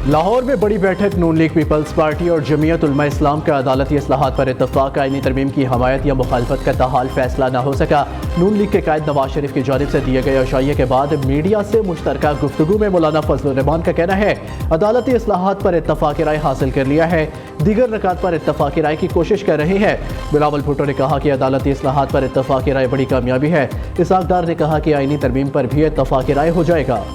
लाहौर में बड़ी बैठक। नून लीग पीपल्स पार्टी और जमीयत उलमा इस्लाम का अदालती इस्लाहात पर इत्तफाक। आईनी तरमीम की हमायत या मुखालफत का ताहाल फैसला न हो सका। नून लीग के कायद नवाज शरीफ की जानिब से दिए गए अशाइये के बाद मीडिया से मुश्तरका गुफ्तगू में मौलाना फजल रहमान का कहना है अदालती इस्लाहात पर इत्तफाक राय हासिल कर लिया है, दीगर रकात पर इत्तफाक राय की कोशिश कर रहे हैं। बिलावल भुट्टो ने कहा कि अदालती इस्लाहात पर इत्तफाक राय बड़ी कामयाबी है। इसहाक डार ने कहा कि आईनी तरमीम पर भी इत्तफाक राय हो जाएगा।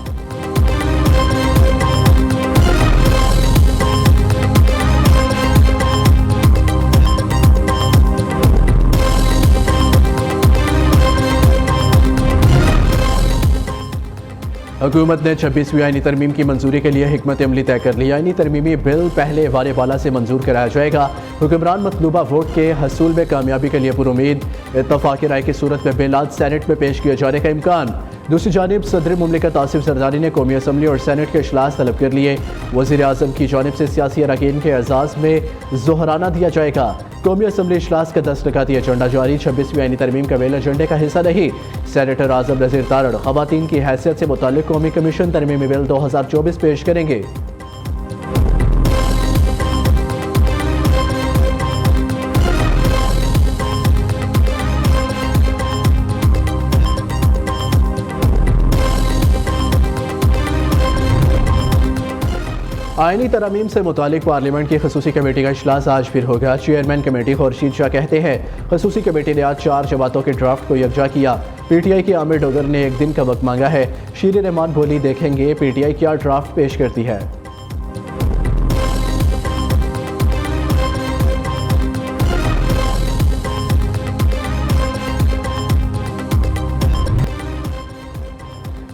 हुकूमत ने 26वीं आईनी तरमीम की मंजूरी के लिए हिकमत अमली तय कर ली। आईनी तरमीमी बिल पहले वारे वाला से मंजूर कराया जाएगा। हुक्मरान मतलूबा वोट के हसूल में कामयाबी के लिए पुरुमीद। इत्तफाक राय की सूरत में बिल आज सेनेट में पेश किए जाने का इम्कान। दूसरी जानिब सदर मुमलिकत आसिफ जरदारी ने कौमी असम्बली और सेनेट के इजलास तलब कर लिए। वज़ीर आज़म की जानिब से सियासी अरकान के एजाज़ में जोहराना दिया जाएगा। कौमी असम्बली इजलास का 10 रकाती एजेंडा जारी। 26वीं आईनी तरमीम का बिल एजेंडे का हिस्सा नहीं। सेनेटर आज़म नज़ीर तारड़ ख़वातीन की हैसियत से मुताल्लिक़ कौमी कमीशन तरमीमी बिल 2024 पेश करेंगे। आईनी तरमीम से मुतालिक पार्लियामेंट की खसूसी कमेटी का इजलास आज फिर होगा। चेयरमैन कमेटी खुर्शीद शाह कहते हैं खसूसी कमेटी ने आज 4 जमातों के ड्राफ्ट को यकजा किया। पीटीआई के आमिर डोगर ने एक दिन का वक्त मांगा है। शीर रहमान बोली देखेंगे पीटीआई क्या ड्राफ्ट पेश करती है।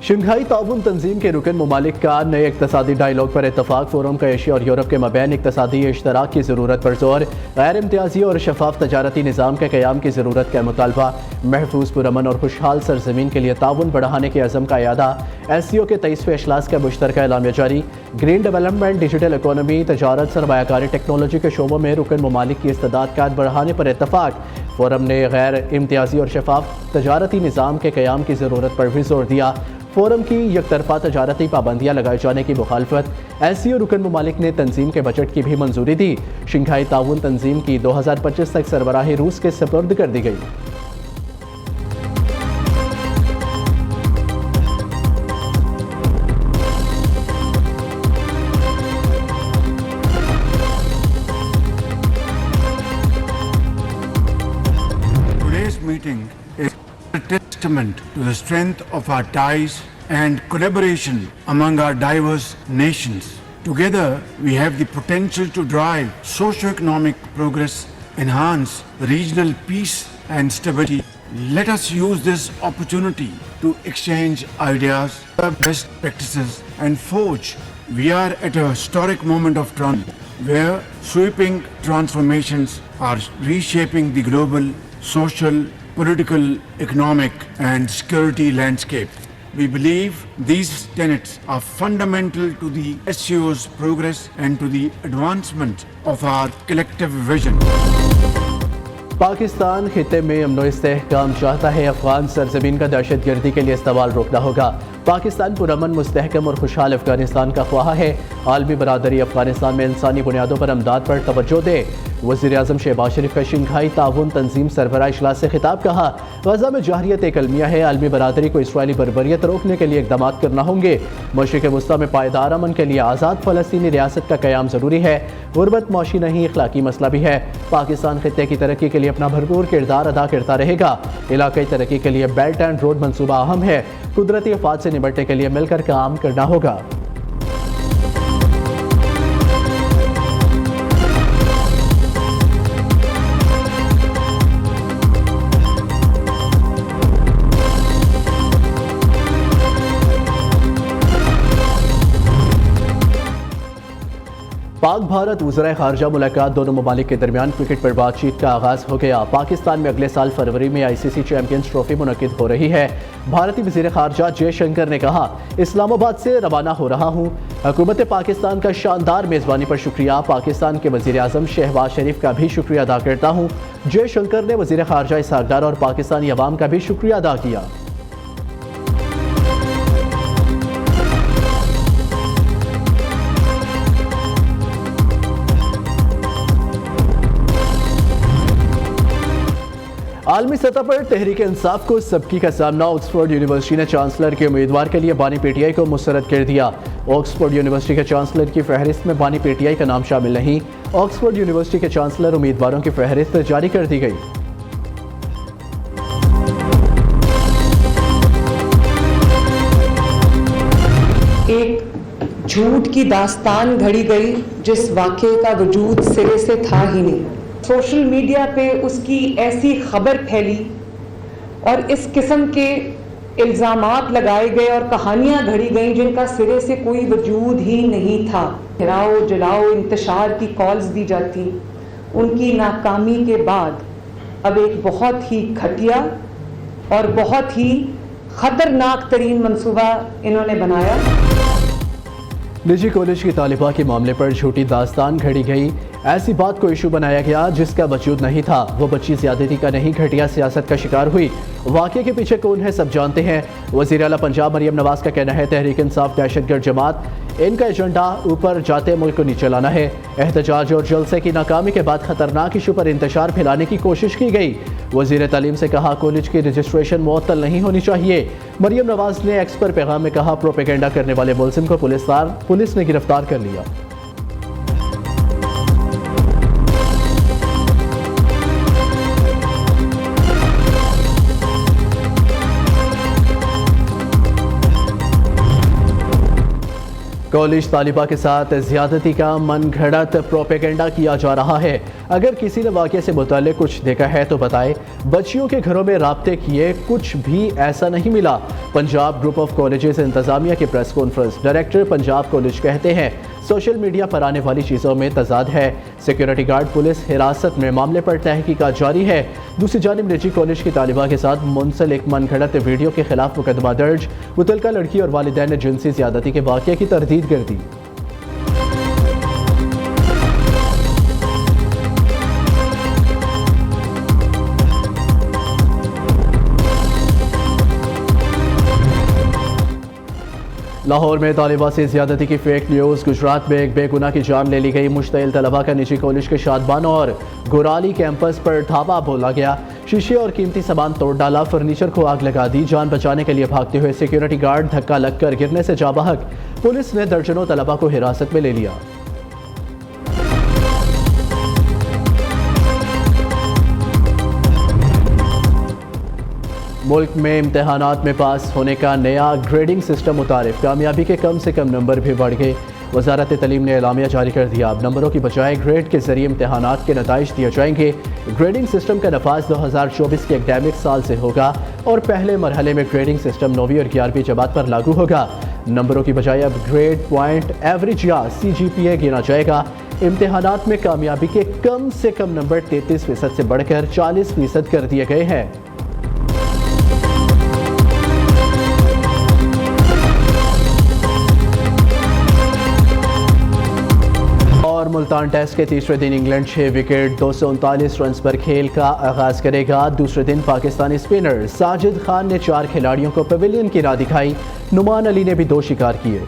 शंघाई ताउन तंजीम के रुकन ममालिक का नए इक़्तिसादी डायलॉग पर इत्तफाक। फोरम का एशिया और यूरोप के मबैन इक़्तिसादी इश्तराक की ज़रूरत पर जोर। गैर इम्तियाजी और शफाफ तजारती निज़ाम के क़याम की ज़रूरत का मुतालबा। महफूज पुरअमन और खुशहाल सरज़मीन के लिए ताउन बढ़ाने के अज़म का यादा। SCO के 23वें इजलास का मुश्तरका एलामिया जारी। ग्रीन डेवलपमेंट, डिजिटल इकोनॉमी, तजारत, सरमायाकारी, टेक्नोलॉजी के शोबों में रुकन ममालिक की इस्तेदाद बढ़ाने पर इत्तफाक। फोरम ने गैर इम्तियाजी और शफाफ तजारती निज़ाम के क़याम की ज़रूरत पर भी जोर दिया। फोरम की यकतरफा तजारती पाबंदियाँ लगाए जाने की मुखालफत। SCO रुकन ममालिक ने तंजीम के बजट की भी मंजूरी दी। शंघाई ताउन तंजीम की 2025 तक सरबराही रूस के सपुर्द कर दी गई। Today's meeting is a testament to the strength of our ties and collaboration among our diverse nations. Together, we have the potential to drive socio-economic progress, enhance regional peace and stability. Let us use this opportunity to exchange ideas, best practices, and forge. We are at a historic moment of transition where sweeping transformations are reshaping the global social, political, economic, and security landscape. We believe these tenets are fundamental to the SCO's progress and to the advancement of our collective vision. Pakistan खिते में अमनो इस्तेहकाम चाहता है। अफगान सरजमीन का दहशत गर्दी के लिए इस्तेमाल रोकना होगा। पाकिस्तान पुरअमन, मुस्तहकम और खुशहाल अफगानिस्तान का ख्वाह है। आलमी बरादरी अफगानिस्तान में इंसानी बुनियादों पर अमदाद पर तवज्जो दे। वज़ीर आज़म शहबाज शरीफ का शंघाई ताउन तंजीम सरबराह इजलास से खिताब। कहा गजा में जाहरियत एक अलमिया है। आलमी बरादरी को इसराइली बर्बरियत रोकने के लिए इक़दाम करना होंगे। मशरिक़ वस्ता में पायदार अमन के लिए आज़ाद फ़लस्तीनी रियासत का क़याम ज़रूरी है। गुरबत मौशी नहीं इखलाकी मसला भी है। पाकिस्तान खित्ते की तरक्की के लिए अपना भरपूर किरदार अदा करता रहेगा। इलाक़ाई तरक्की के लिए बेल्ट एंड रोड मनसूबा अहम है। कुदरती आफात से निपटने के लिए मिलकर काम करना होगा। पाक भारत वज़राए ख़ारजा मुलाकात। दोनों ममालिक के दरमियान क्रिकेट पर बातचीत का आगाज़ हो गया। पाकिस्तान में अगले साल फरवरी में ICC चैम्पियंस ट्रॉफी मुनक़िद हो रही है। भारतीय वज़ीर ख़ारजा जयशंकर ने कहा इस्लामाबाद से रवाना हो रहा हूँ। हुकूमत पाकिस्तान का शानदार मेज़बानी पर शुक्रिया। पाकिस्तान के वज़ीर आज़म शहबाज शरीफ का भी शुक्रिया अदा करता हूँ। जयशंकर ने वज़ीर ख़ारजा इसहाक डार और पाकिस्तानी अवाम का भी शुक्रिया अदा किया। आलमी सतह पर तहरीक इंसाफ को सबकी का सामना। ऑक्सफोर्ड यूनिवर्सिटी ने चांसलर के उम्मीदवार के लिए बानी पीटीआई को मुस्तरद कर दिया। ऑक्सफोर्ड यूनिवर्सिटी के चांसलर की फहरिस्त में बानी पीटीआई का नाम शामिल नहीं। ऑक्सफोर्ड यूनिवर्सिटी के चांसलर उम्मीदवारों की फहरिस्त जारी कर दी गई। एक झूठ की दास्तान घड़ी गई जिस वाक़े का वजूद सिरे से था ही नहीं। सोशल मीडिया पे उसकी ऐसी खबर फैली और इस किस्म के इल्ज़ामात लगाए गए और कहानियां घड़ी गईं जिनका सिरे से कोई वजूद ही नहीं था। गिराओ जलाओ इंतशार की कॉल्स दी जाती। उनकी नाकामी के बाद अब एक बहुत ही घटिया और बहुत ही ख़तरनाक तरीन मंसूबा इन्होंने बनाया। निजी कॉलेज की तालिबा के मामले पर झूठी दास्तान घड़ी गई। ऐसी बात को इशू बनाया गया जिसका वजूद नहीं था। वो बच्ची ज्यादती का नहीं, घटिया सियासत का शिकार हुई। वाक़े के पीछे कौन है सब जानते हैं। वज़ीर आला पंजाब मरियम नवाज का कहना है तहरीक इंसाफ दहशतगर्द जमात, इनका एजेंडा ऊपर जाते मुल्क को नीचे लाना है। एहतजाज और जलसे की नाकामी के बाद खतरनाक इशू पर इंतशार फैलाने की कोशिश की गई। वज़ीर तालीम से कहा कॉलेज की रजिस्ट्रेशन मुअत्तल नहीं होनी चाहिए। मरियम नवाज ने एक्स पर पैगाम में कहा प्रोपेगेंडा करने वाले मुलजिम को पुलिस ने गिरफ्तार कर लिया। कॉलेज तालिबा के साथ ज्यादती का मनगढ़ंत प्रोपेगेंडा किया जा रहा है। अगर किसी ने वाक़े से मुताल्लिक़ कुछ देखा है तो बताए। बच्चियों के घरों में राब्ते किए, कुछ भी ऐसा नहीं मिला। पंजाब ग्रुप ऑफ कॉलेजेस इंतज़ामिया की press conference. Director Punjab college कहते हैं सोशल मीडिया पर आने वाली चीज़ों में तजाद है। सिक्योरिटी गार्ड पुलिस हिरासत में, मामले पर तहकीकात जारी है। दूसरी जानिब निजी कॉलेज की तालिबा के साथ मुंसलिक मनगढ़ंत वीडियो के खिलाफ मुकदमा दर्ज। मुतलका लड़की और वालिदैन ने जिनसी ज़्यादती के वाक़े की तरदीद कर दी। लाहौर में तालिबा से ज़्यादती की फेक न्यूज़। गुजरात में एक बेगुनाह की जान ले ली गई। मुश्तइल तलबा का निजी कॉलेज के शादबान और गोराली कैंपस पर धावा बोला गया। शीशे और कीमती सामान तोड़ डाला, फर्नीचर को आग लगा दी। जान बचाने के लिए भागते हुए सिक्योरिटी गार्ड धक्का लगकर गिरने से जा बहक। पुलिस ने दर्जनों तलबा को हिरासत में ले लिया। मुल्क में इम्तहानात में पास होने का नया ग्रेडिंग सिस्टम मुतारिफ। कामयाबी के कम से कम नंबर भी बढ़ गए। वजारत तालीम ने एलामिया जारी कर दिया। अब नंबरों की बजाय ग्रेड के जरिए इम्तहानात के नताइज दिए जाएंगे। ग्रेडिंग सिस्टम का नफाज 2024 के एकेडमिक साल से होगा और पहले मरहले में ग्रेडिंग सिस्टम 9वीं और 11वीं जमात पर लागू होगा। नंबरों की बजाय अब ग्रेड, पॉइंट, एवरेज या CGPA गिना जाएगा। इम्तहानात में कामयाबी के कम से कम नंबर 33% से बढ़कर 40% कर दिए गए हैं। और मुल्तान टेस्ट के तीसरे दिन इंग्लैंड 6 विकेट 239 रन पर खेल का आगाज करेगा। दूसरे दिन पाकिस्तानी स्पिनर साजिद खान ने 4 खिलाड़ियों को पवेलियन की राह दिखाई। नुमान अली ने भी 2 शिकार किए।